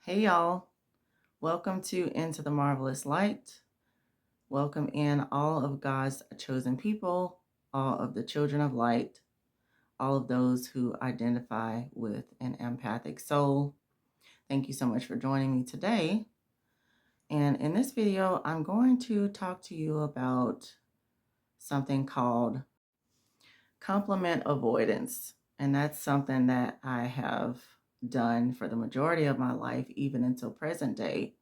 Hey y'all, welcome to Into the Marvelous Light. Welcome in all of God's chosen people, all of the children of light, all of those who identify with an empathic soul. Thank you so much for joining me today. And in this video, I'm going to talk to you about something called compliment avoidance. And that's something that I have done for the majority of my life, even until present day.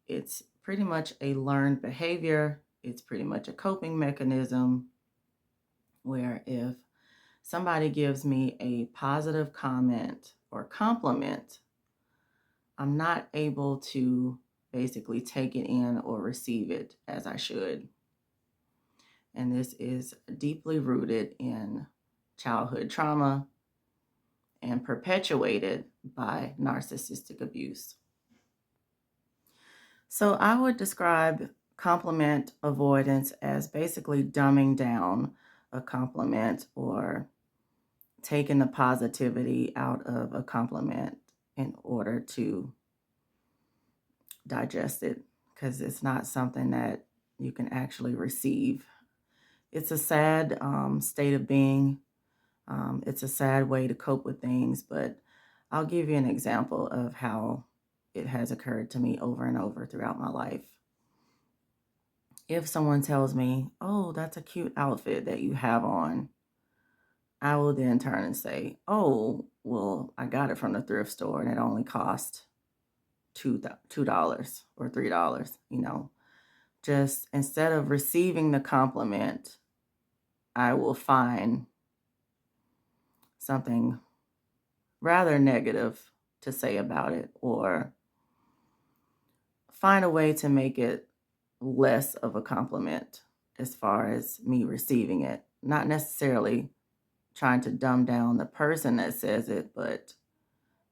It's pretty much a learned behavior. It's pretty much a coping mechanism where if somebody gives me a positive comment or compliment, I'm not able to basically take it in or receive it as I should. And this is deeply rooted in childhood trauma and perpetuated by narcissistic abuse. So I would describe compliment avoidance as basically dumbing down a compliment or taking the positivity out of a compliment in order to digest it, because it's not something that you can actually receive. It's a sad state of being. It's a sad way to cope with things, but I'll give you an example of how it has occurred to me over and over throughout my life. If someone tells me, "Oh, that's a cute outfit that you have on," I will then turn and say, "Oh, well, I got it from the thrift store and it only cost $2 or $3." Just instead of receiving the compliment, I will find something rather negative to say about it, or find a way to make it less of a compliment as far as me receiving it. Not necessarily trying to dumb down the person that says it, but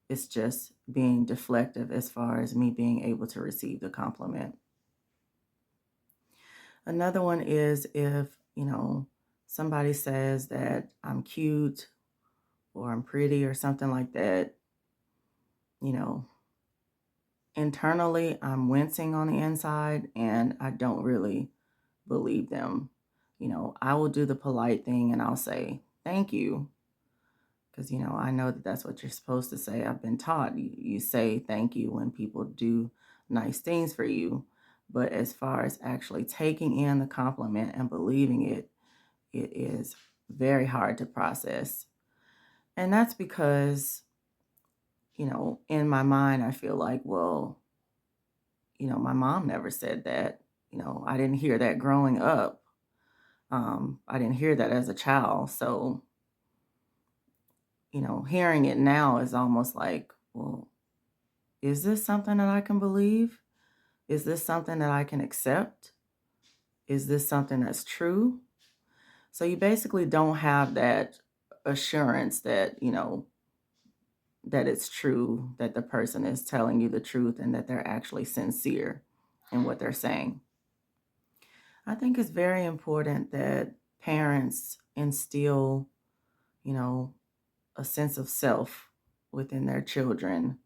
it's just being deflective as far as me being able to receive the compliment. Another one is if, somebody says that I'm cute or I'm pretty or something like that, you know, internally I'm wincing on the inside and I don't really believe them. I will do the polite thing and I'll say, "Thank you." Because, I know that that's what you're supposed to say. I've been taught you say thank you when people do nice things for you. But as far as actually taking in the compliment and believing it, it is very hard to process. And that's because, in my mind, I feel like, well, my mom never said that. I didn't hear that growing up. I didn't hear that as a child. So, hearing it now is almost like, well, is this something that I can believe? Is this something that I can accept? Is this something that's true? So you basically don't have that assurance that, that it's true, that the person is telling you the truth and that they're actually sincere in what they're saying. I think it's very important that parents instill, you know, a sense of self within their children,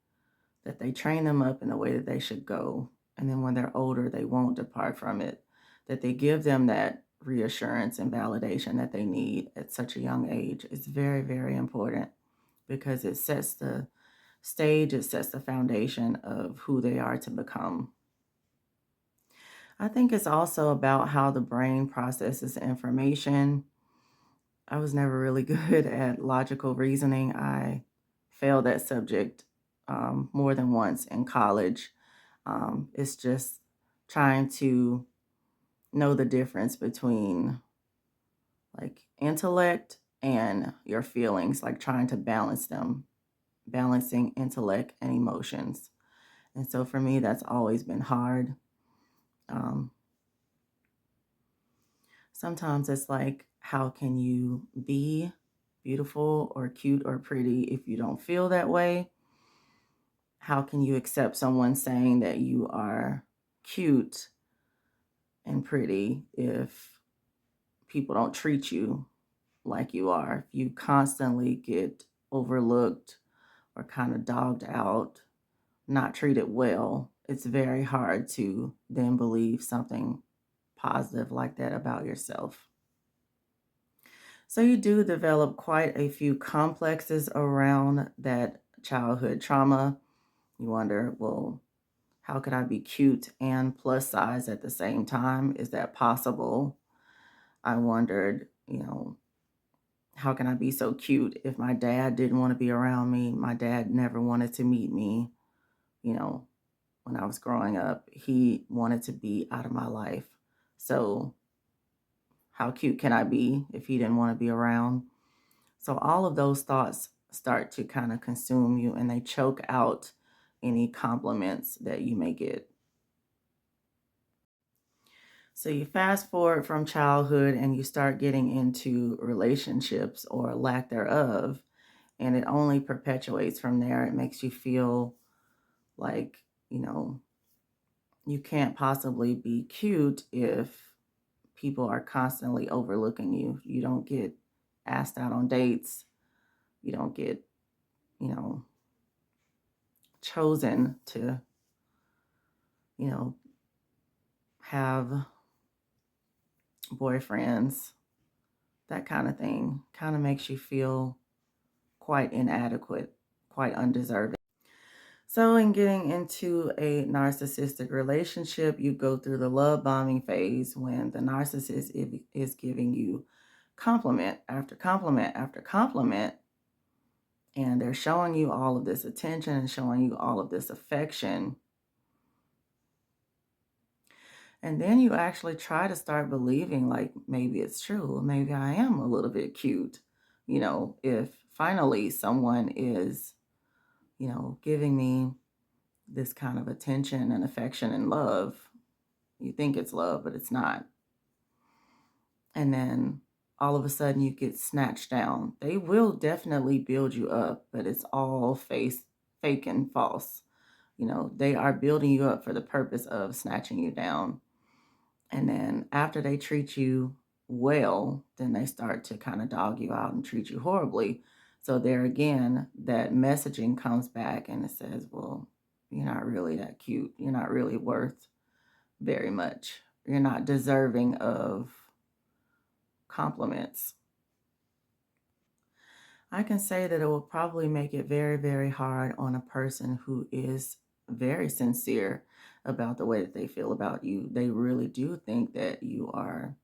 that they train them up in the way that they should go. And then when they're older, they won't depart from it, that they give them that reassurance and validation that they need at such a young age. It's very, very important because it sets the stage, it sets the foundation of who they are to become. I think it's also about how the brain processes information. I was never really good at logical reasoning. I failed that subject more than once in college. It's just trying to know the difference between like intellect and your feelings, like trying to balance them, balancing intellect and emotions. And so for me, that's always been hard. Um, Sometimes it's like, how can you be beautiful or cute or pretty if you don't feel that way? How can you accept someone saying that you are cute and pretty if people don't treat you like you are? If you constantly get overlooked or kind of dogged out, not treated well, it's very hard to then believe something positive like that about yourself. So you do develop quite a few complexes around that childhood trauma. You wonder, well, how could I be cute and plus size at the same time? Is that possible? I wondered, how can I be so cute if my dad didn't want to be around me? My dad never wanted to meet me, you know, when I was growing up. He wanted to be out of my life. So, how cute can I be if he didn't want to be around? So, all of those thoughts start to kind of consume you and they choke out any compliments that you may get. So, you fast forward from childhood and you start getting into relationships or lack thereof, and it only perpetuates from there. It makes you feel like, you know, you can't possibly be cute if people are constantly overlooking you. You don't get asked out on dates. You don't get, you know, chosen to, you know, have boyfriends. That kind of thing kind of makes you feel quite inadequate, quite undeserving. So, in getting into a narcissistic relationship, you go through the love bombing phase when the narcissist is giving you compliment after compliment after compliment, and they're showing you all of this attention and showing you all of this affection. And then you actually try to start believing, like, maybe it's true, maybe I am a little bit cute. If finally someone is, giving me this kind of attention and affection and love. You think it's love, but it's not. And then all of a sudden you get snatched down. They will definitely build you up, but it's all fake and false. They are building you up for the purpose of snatching you down. And then after they treat you well, then they start to kind of dog you out and treat you horribly. So there again, that messaging comes back and it says, well, you're not really that cute. You're not really worth very much. You're not deserving of compliments. I can say that it will probably make it very, very hard on a person who is very sincere about the way that they feel about you. They really do think that you are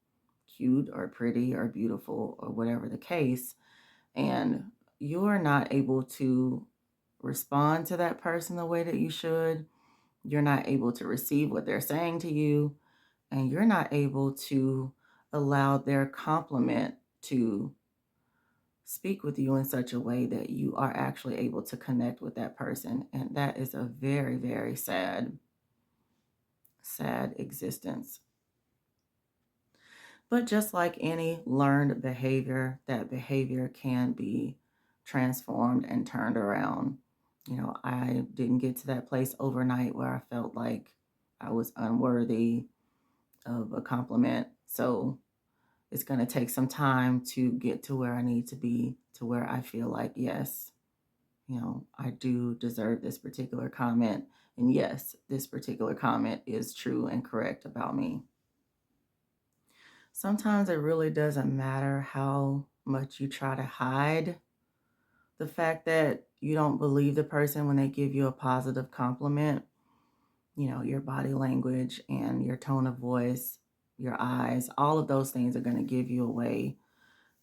cute or pretty or beautiful or whatever the case, and you're not able to respond to that person the way that you should. You're not able to receive what they're saying to you, and you're not able to allow their compliment to speak with you in such a way that you are actually able to connect with that person. And that is a very, very sad, sad existence. But just like any learned behavior, that behavior can be transformed and turned around. I didn't get to that place overnight where I felt like I was unworthy of a compliment. So it's going to take some time to get to where I need to be, to where I feel like, yes, I do deserve this particular comment. And yes, this particular comment is true and correct about me. Sometimes it really doesn't matter how much you try to hide the fact that you don't believe the person when they give you a positive compliment. Your body language and your tone of voice, your eyes, all of those things are going to give you away.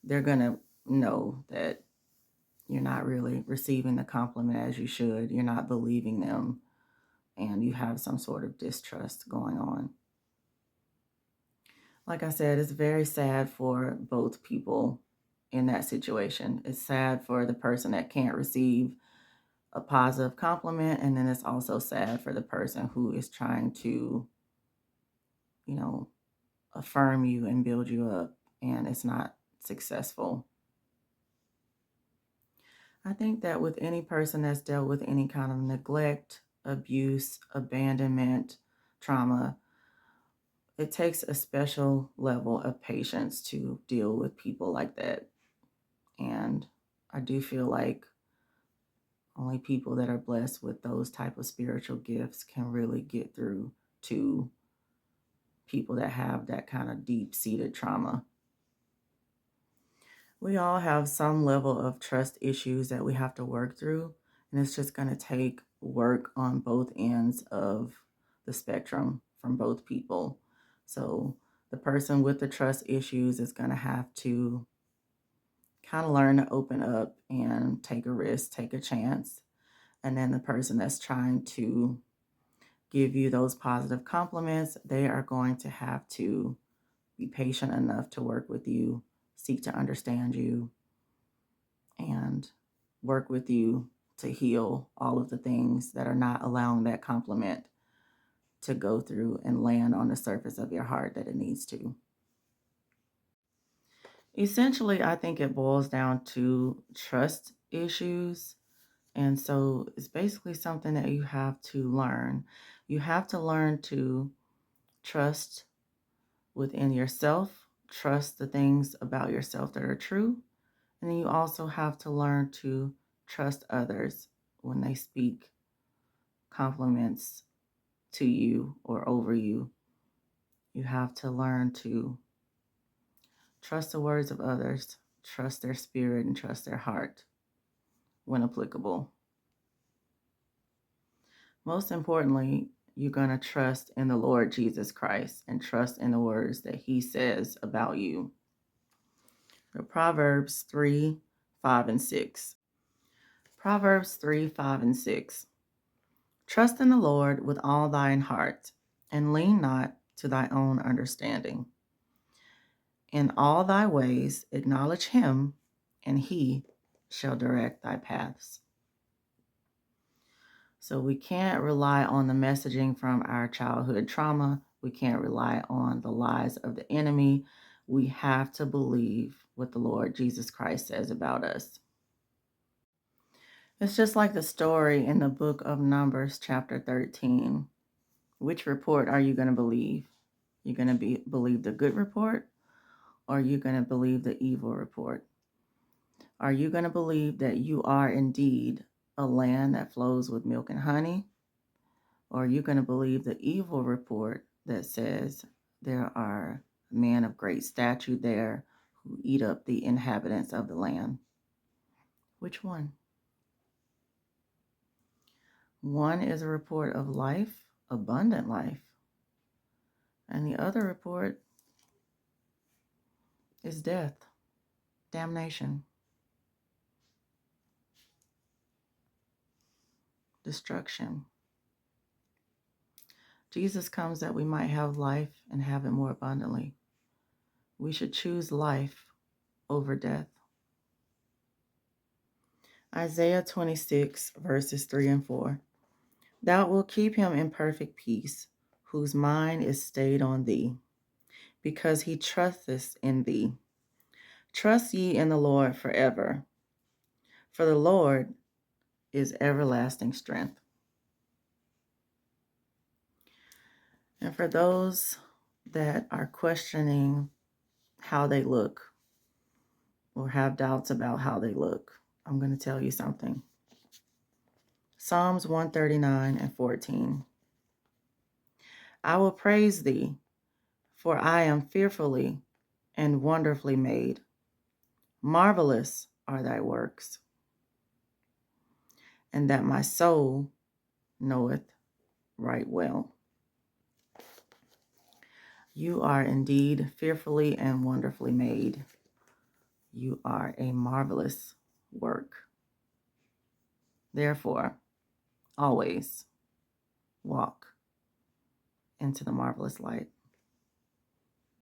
They're going to know that you're not really receiving the compliment as you should. You're not believing them, and you have some sort of distrust going on. Like I said, it's very sad for both people in that situation. It's sad for the person that can't receive a positive compliment, and then it's also sad for the person who is trying to, you know, affirm you and build you up, and it's not successful. I think that with any person that's dealt with any kind of neglect, abuse, abandonment, trauma, it takes a special level of patience to deal with people like that. And I do feel like Only people that are blessed with those type of spiritual gifts can really get through to people that have that kind of deep-seated trauma. We all have some level of trust issues that we have to work through, and it's just going to take work on both ends of the spectrum from both people. So the person with the trust issues is going to have to kind of learn to open up and take a risk, take a chance. And then the person that's trying to give you those positive compliments, they are going to have to be patient enough to work with you, seek to understand you, and work with you to heal all of the things that are not allowing that compliment to go through and land on the surface of your heart that it needs to. Essentially, I think it boils down to trust issues. And so it's basically something that you have to learn. You have to learn to trust within yourself, trust the things about yourself that are true. And then you also have to learn to trust others when they speak compliments to you or over you. You have to learn to trust the words of others, trust their spirit, and trust their heart when applicable. Most importantly, you're going to trust in the Lord Jesus Christ and trust in the words that he says about you. The Proverbs 3, 5, and 6. Proverbs 3, 5, and 6. Trust in the Lord with all thine heart, and lean not to thy own understanding. In all thy ways acknowledge him, and he shall direct thy paths. So we can't rely on the messaging from our childhood trauma. We can't rely on the lies of the enemy. We have to believe what the Lord Jesus Christ says about us. It's just like the story in the book of Numbers, chapter 13. Which report are you going to believe? You're going to believe the good report, or are you going to believe the evil report? Are you going to believe that you are indeed a land that flows with milk and honey? Or are you going to believe the evil report that says there are men of great stature there who eat up the inhabitants of the land? Which one? One is a report of life, abundant life, and the other report is death, damnation, destruction. Jesus comes that we might have life and have it more abundantly. We should choose life over death. Isaiah 26, verses 3 and 4. Thou wilt keep him in perfect peace, whose mind is stayed on thee, because he trusteth in thee. Trust ye in the Lord forever, for the Lord is everlasting strength. And for those that are questioning how they look or have doubts about how they look, I'm going to tell you something. Psalms 139 and 14. I will praise thee, for I am fearfully and wonderfully made. Marvelous are thy works, and that my soul knoweth right well. You are indeed fearfully and wonderfully made. You are a marvelous work. Therefore, always walk into the marvelous light.